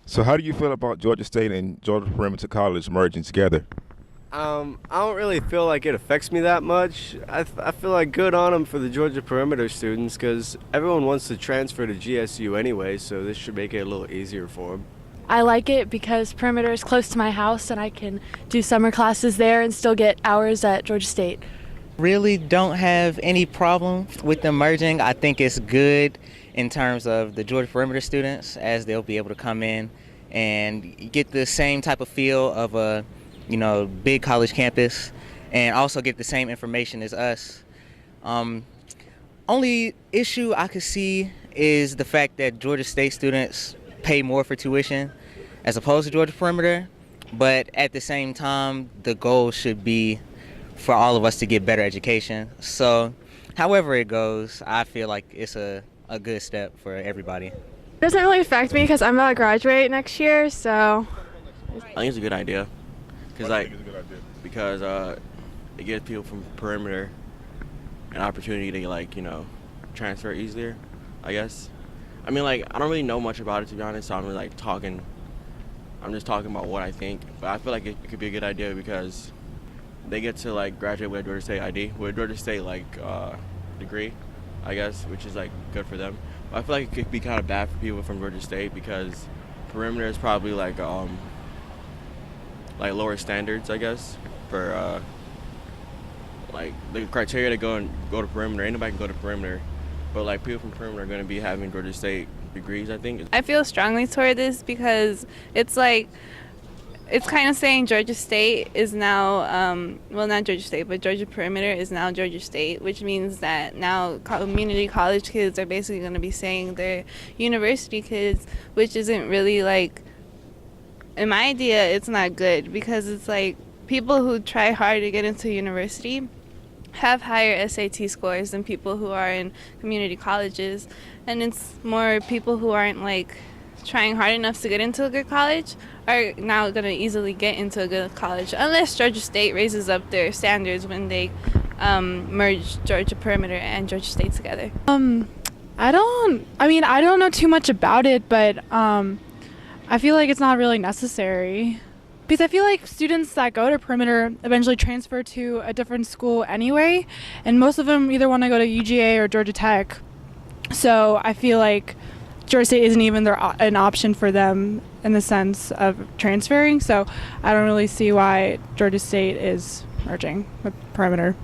So how do you feel about Georgia State and Georgia Perimeter College merging together? I don't really feel like it affects me that much. I feel like good on them for the Georgia perimeter students because everyone wants to transfer to GSU anyway, so this should make it a little easier for them. I like it because perimeter is close to my house and I can do summer classes there and still get hours at Georgia State. Really don't have any problem with them merging. I think it's good in terms of the Georgia perimeter students, as they'll be able to come in and get the same type of feel of a big college campus, and also get the same information as us. Only issue I could see is the fact that Georgia State students pay more for tuition as opposed to Georgia perimeter, but at the same time, the goal should be for all of us to get better education. So however it goes, I feel like it's a good step for everybody. It doesn't really affect me because I'm about to graduate next year, so. I think it's a good idea, because it gives people from perimeter an opportunity to transfer easier, I guess. I mean, I don't really know much about it, to be honest, so I'm really I'm just talking about what I think, but I feel like it could be a good idea because they get to graduate with a Georgia State ID, with a Georgia State degree, I guess, which is good for them. But I feel like it could be kind of bad for people from Georgia State because perimeter is probably lower standards, I guess, for the criteria to go to perimeter. Ain't nobody can go to perimeter, but people from perimeter are going to be having Georgia State degrees, I think. I feel strongly toward this because it's kind of saying Georgia State is now, well, not Georgia State, but Georgia perimeter is now Georgia State, which means that now community college kids are basically going to be saying they're university kids, which isn't really in my idea, it's not good because it's people who try hard to get into university have higher SAT scores than people who are in community colleges, and it's more people who aren't trying hard enough to get into a good college are now going to easily get into a good college unless Georgia State raises up their standards when they merge Georgia perimeter and Georgia State together. I don't know too much about it, but I feel like it's not really necessary. Because I feel like students that go to perimeter eventually transfer to a different school anyway, and most of them either want to go to UGA or Georgia Tech. So I feel like Georgia State isn't even an option for them in the sense of transferring. So I don't really see why Georgia State is merging with perimeter.